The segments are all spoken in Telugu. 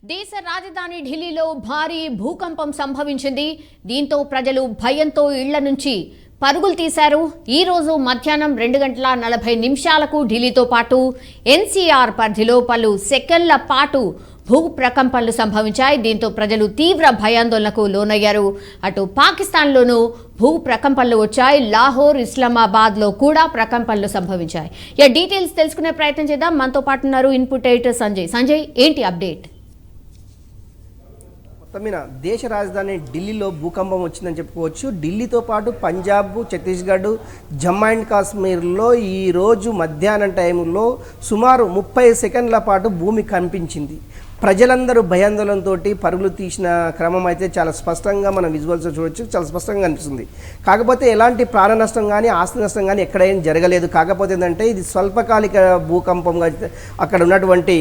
దేశ రాజధాని ఢిల్లీలో భారీ భూకంపం సంభవించింది. దీంతో ప్రజలు భయంతో ఇళ్ల నుంచి పరుగులు తీశారు. ఈ రోజు మధ్యాహ్నం 2:40 ఢిల్లీతో పాటు ఎన్సీఆర్ పరిధిలో పలు సెకన్ల పాటు భూ ప్రకంపనలు సంభవించాయి. దీంతో ప్రజలు తీవ్ర భయాందోళనకు లోనయ్యారు. అటు పాకిస్తాన్లోనూ భూ ప్రకంపనలు వచ్చాయి. లాహోర్, ఇస్లామాబాద్లో కూడా ప్రకంపనలు సంభవించాయి. డీటెయిల్స్ తెలుసుకునే ప్రయత్నం చేద్దాం. మనతో పాటు ఉన్నారు ఇన్పుట్ ఎడిటర్ సంజయ్, ఏంటి అప్డేట్? దేశ రాజధాని ఢిల్లీలో భూకంపం వచ్చిందని చెప్పుకోవచ్చు. ఢిల్లీతో పాటు పంజాబ్, ఛత్తీస్గఢ్, జమ్మూ అండ్ కాశ్మీర్లో ఈరోజు మధ్యాహ్నం టైంలో సుమారు 30 సెకండ్ల పాటు భూమి కంపించింది. ప్రజలందరూ భయాందోళనతో పరుగులు తీసిన క్రమం అయితే చాలా స్పష్టంగా మనం విజువల్స్ చూడవచ్చు. చాలా స్పష్టంగా అనిపిస్తుంది. కాకపోతే ఎలాంటి ప్రాణ నష్టం కానీ ఆస్తి నష్టం కానీ ఎక్కడైనా జరగలేదు. కాకపోతే ఏంటంటే ఇది స్వల్పకాలిక భూకంపంగా అక్కడ ఉన్నటువంటి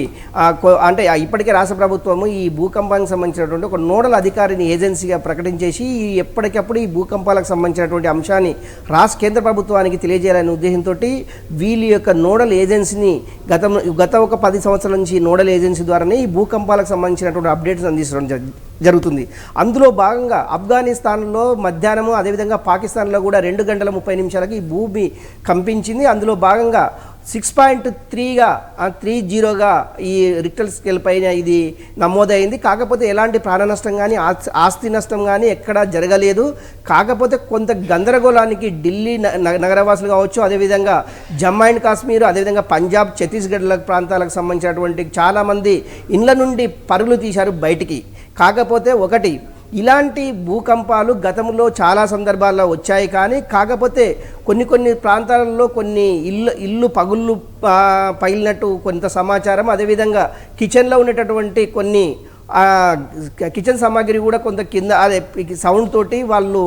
అంటే ఇప్పటికే రాష్ట్ర ప్రభుత్వము ఈ భూకంపానికి సంబంధించినటువంటి ఒక నోడల్ అధికారిని ఏజెన్సీగా ప్రకటించేసి ఎప్పటికప్పుడు ఈ భూకంపాలకు సంబంధించినటువంటి అంశాన్ని కేంద్ర ప్రభుత్వానికి తెలియజేయాలనే ఉద్దేశంతో వీళ్ళ యొక్క నోడల్ ఏజెన్సీని గత ఒక 10 సంవత్సరాల నుంచి నోడల్ ఏజెన్సీ ద్వారానే ఈ భూకంపాలకు సంబంధించినటువంటి అప్డేట్స్ అందించడం జరుగుతుంది. అందులో భాగంగా ఆఫ్ఘనిస్తాన్లో మధ్యాహ్నము, అదేవిధంగా పాకిస్తాన్లో కూడా 2:30 ఈ భూమి కంపించింది. అందులో భాగంగా 6.3గా 30గా ఈ రిక్టర్ స్కేల్ పైన ఇది నమోదైంది. కాకపోతే ఎలాంటి ప్రాణ నష్టం కానీ ఆస్తి నష్టం కానీ ఎక్కడా జరగలేదు. కాకపోతే కొంత గందరగోళానికి ఢిల్లీ నగరవాసులు కావచ్చు, అదేవిధంగా జమ్మూ అండ్ కాశ్మీర్, అదేవిధంగా పంజాబ్, ఛత్తీస్గఢ్ ప్రాంతాలకు సంబంధించినటువంటి చాలామంది ఇండ్ల నుండి పరుగులు తీశారు బయటికి. కాకపోతే ఒకటి, ఇలాంటి భూకంపాలు గతంలో చాలా సందర్భాల్లో వచ్చాయి. కాకపోతే కొన్ని ప్రాంతాలలో కొన్ని ఇల్లు పగుళ్ళు పగిలినట్టు కొంత సమాచారం, అదేవిధంగా కిచెన్లో ఉండేటటువంటి కొన్ని కిచెన్ సామాగ్రి కూడా కొంత కింద అదే సౌండ్ తోటి వాళ్ళు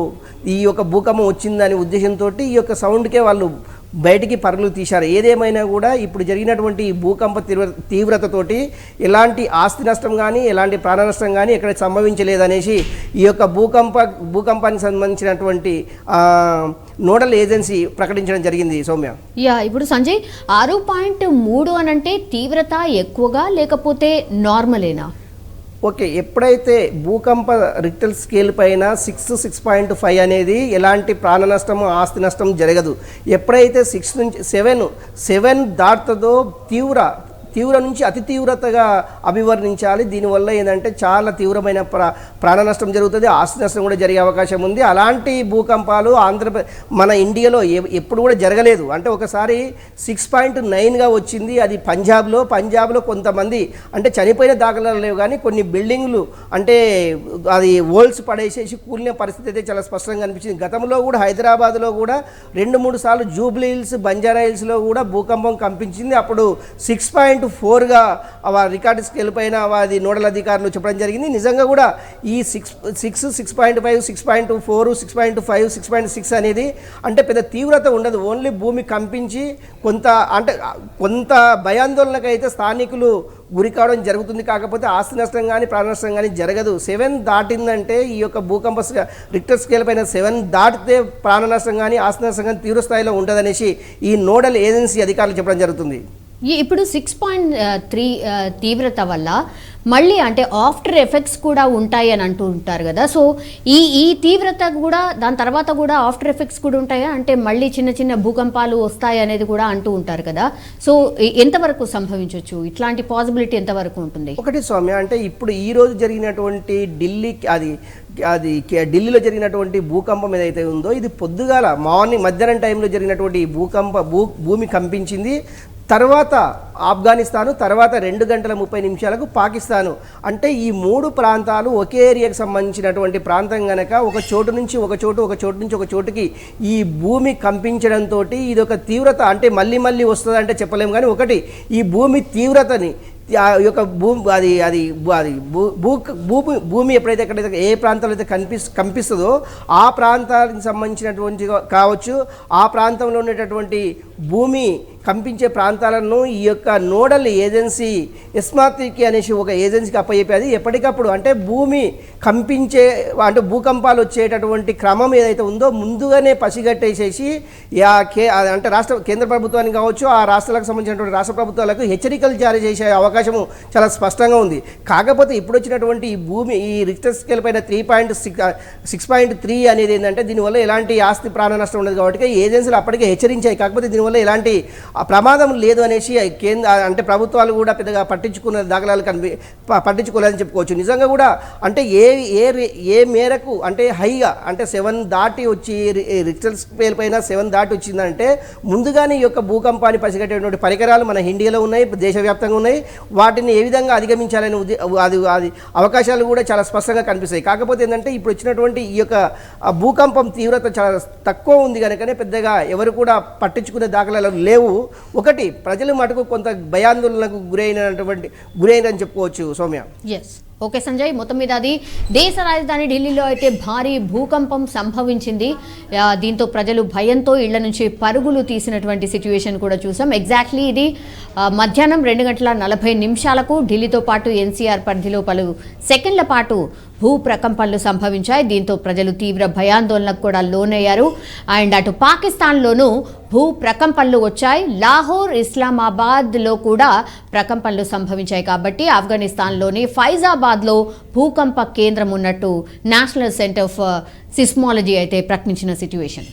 ఈ యొక్క భూకంపం వచ్చిందనే ఉద్దేశంతో ఈ యొక్క సౌండ్కే వాళ్ళు బయటికి పరుగులు తీశారు. ఏదేమైనా కూడా ఇప్పుడు జరిగినటువంటి భూకంప తీవ్రతతోటి ఎలాంటి ఆస్తి నష్టం కానీ ఎలాంటి ప్రాణ నష్టం కానీ ఎక్కడ సంభవించలేదనేసి ఈ యొక్క భూకంపానికి సంబంధించినటువంటి నోడల్ ఏజెన్సీ ప్రకటించడం జరిగింది. సౌమ్య, ఇప్పుడు సంజయ్ 6.3 అనంటే తీవ్రత ఎక్కువగా లేకపోతే నార్మలేనా? ఓకే, ఎప్పుడైతే భూకంప రిక్టర్ స్కేల్ పైన 6.5 అనేది ఎలాంటి ప్రాణ నష్టము ఆస్తి నష్టం జరగదు. ఎప్పుడైతే 6 నుంచి 7 దాటుతుందో తీవ్ర నుంచి అతి తీవ్రతగా అభివర్ణించాలి. దీనివల్ల ఏంటంటే చాలా తీవ్రమైన ప్రాణ నష్టం జరుగుతుంది, ఆస్తి నష్టం కూడా జరిగే అవకాశం ఉంది. అలాంటి భూకంపాలు మన ఇండియాలో ఎప్పుడు కూడా జరగలేదు. అంటే ఒకసారి 6.9గా వచ్చింది, అది పంజాబ్లో కొంతమంది అంటే చనిపోయిన దాఖలాలు లేవు, కానీ కొన్ని బిల్డింగ్లు అంటే అది ఓల్స్ పడేసేసి కూలిన పరిస్థితి అయితే చాలా స్పష్టంగా అనిపించింది. గతంలో కూడా హైదరాబాద్లో కూడా 2-3 సార్లు జూబ్లీ హిల్స్, బంజారా హిల్స్లో కూడా భూకంపం కంపించింది. అప్పుడు 6.4గా రికార్డు స్కేల్ పైన అది నోడల్ అధికారులు చెప్పడం జరిగింది. నిజంగా కూడా ఈ 6.5, 6.4, 6.5, 6.6 అనేది అంటే పెద్ద తీవ్రత ఉండదు. ఓన్లీ భూమి కంపించి కొంత భయాందోళనకు అయితే స్థానికులు గురి కావడం జరుగుతుంది. కాకపోతే ఆస్తి నష్టం కానీ ప్రాణ నష్టం కానీ జరగదు. 7 దాటిందంటే ఈ యొక్క భూకంప రిక్టర్ స్కేల్ పైన 7 దాటితే ప్రాణ నష్టం కానీ ఆస్తి నష్టం కానీ తీవ్ర స్థాయిలో ఉంటుందనేసి ఈ నోడల్ ఏజెన్సీ అధికారులు చెప్పడం జరుగుతుంది. ఇప్పుడు 6.3 తీవ్రత వల్ల మళ్ళీ అంటే ఆఫ్టర్ ఎఫెక్ట్స్ కూడా ఉంటాయి అని అంటూ ఉంటారు కదా. సో ఈ తీవ్రత కూడా దాని తర్వాత కూడా ఆఫ్టర్ ఎఫెక్ట్స్ కూడా ఉంటాయా? అంటే మళ్ళీ చిన్న భూకంపాలు వస్తాయి అనేది కూడా అంటూ ఉంటారు కదా. సో ఎంతవరకు సంభవించవచ్చు? ఇట్లాంటి పాసిబిలిటీ ఎంతవరకు ఉంటుంది? ఒకటి సౌమ్య, అంటే ఇప్పుడు ఈ రోజు జరిగినటువంటి ఢిల్లీలో జరిగినటువంటి భూకంపం ఏదైతే ఉందో ఇది పొద్దుగాల మధ్యాహ్నం టైంలో జరిగినటువంటి భూమి కంపించింది. తర్వాత ఆఫ్ఘనిస్తాను, తర్వాత 2:30 పాకిస్తాను. అంటే ఈ 3 ప్రాంతాలు ఒకే ఏరియాకి సంబంధించినటువంటి ప్రాంతం కనుక ఒక చోటు నుంచి ఒక చోటుకి ఈ భూమి కంపించడంతో ఇది ఒక తీవ్రత అంటే మళ్ళీ వస్తుంది అంటే చెప్పలేము. కానీ ఒకటి, ఈ భూమి తీవ్రతని యొక్క భూమి ఎప్పుడైతే ఏ ప్రాంతంలో అయితే కంపిస్తుందో ఆ ప్రాంతానికి సంబంధించినటువంటి కావచ్చు, ఆ ప్రాంతంలో ఉండేటటువంటి భూమి కంపించే ప్రాంతాలను ఈ యొక్క నోడల్ ఏజెన్సీ ఎస్మాతికి అనేసి ఒక ఏజెన్సీకి అప్పచెప్పేది. ఎప్పటికప్పుడు అంటే భూమి కంపించే అంటే భూకంపాలు వచ్చేటటువంటి క్రమం ఏదైతే ఉందో ముందుగానే పసిగట్టేసేసి అంటే కేంద్ర ప్రభుత్వానికి కావచ్చు, ఆ రాష్ట్రాలకు సంబంధించినటువంటి రాష్ట్ర ప్రభుత్వాలకు హెచ్చరికలు జారీ చేసే అవకాశం అవకాశము చాలా స్పష్టంగా ఉంది. కాకపోతే ఇప్పుడు వచ్చినటువంటి ఈ భూమి ఈ రిక్టర్ స్కేల్ పైన 6.3 అనేది ఏంటంటే దీనివల్ల ఎలాంటి ఆస్తి ప్రాణ నష్టం ఉండదు కాబట్టి ఏజెన్సీలు అప్పటికే హెచ్చరించాయి. కాకపోతే దీనివల్ల ఎలాంటి ప్రమాదం లేదు అనేసి కేంద్ర అంటే ప్రభుత్వాలు కూడా పెద్దగా పట్టించుకున్న దాఖలాలు పట్టించుకోలేదని చెప్పుకోవచ్చు. నిజంగా కూడా అంటే ఏ మేరకు అంటే హైగా అంటే 7 దాటి వచ్చి రిక్టర్ స్కేల్ పైన 7 దాటి వచ్చిందంటే ముందుగానే ఈ యొక్క భూకంపాన్ని పసిగట్టేటువంటి పరికరాలు మన ఇండియాలో ఉన్నాయి, దేశవ్యాప్తంగా ఉన్నాయి. వాటిని ఏ విధంగా అధిగమించాలని అది అవకాశాలు కూడా చాలా స్పష్టంగా కనిపిస్తాయి. కాకపోతే ఏంటంటే ఇప్పుడు వచ్చినటువంటి ఈ యొక్క భూకంపం తీవ్రత చాలా తక్కువ ఉంది కనుకనే పెద్దగా ఎవరు కూడా పట్టించుకునే దాఖలాలు లేవు. ఒకటి ప్రజలు మటుకు కొంత భయాందోళనకు గురైనని చెప్పుకోవచ్చు సౌమ్య. ఎస్, ఓకే సంజయ్, మొత్తం మీద అది దేశ రాజధాని ఢిల్లీలో అయితే భారీ భూకంపం సంభవించింది. దీంతో ప్రజలు భయంతో ఇళ్ల నుంచి పరుగులు తీసినటువంటి సిచ్యువేషన్ కూడా చూసాం. ఎగ్జాక్ట్లీ ఇది మధ్యాహ్నం 2:40 ఢిల్లీతో పాటు ఎన్సీఆర్ పరిధిలో పలు సెకండ్ల పాటు భూ ప్రకంపనలు సంభవించాయి. దీంతో ప్రజలు తీవ్ర భయాందోళనకు కూడా లోనయ్యారు. అండ్ అటు పాకిస్తాన్లోనూ భూ ప్రకంపనలు వచ్చాయి. లాహోర్, ఇస్లామాబాద్లో కూడా ప్రకంపనలు సంభవించాయి. కాబట్టి ఆఫ్ఘనిస్తాన్లోని ఫైజాబాద్లో భూకంప కేంద్రం ఉన్నట్టు నేషనల్ సెంటర్ ఫర్ సిస్మాలజీ అయితే ప్రకటించిన సిచ్యువేషన్.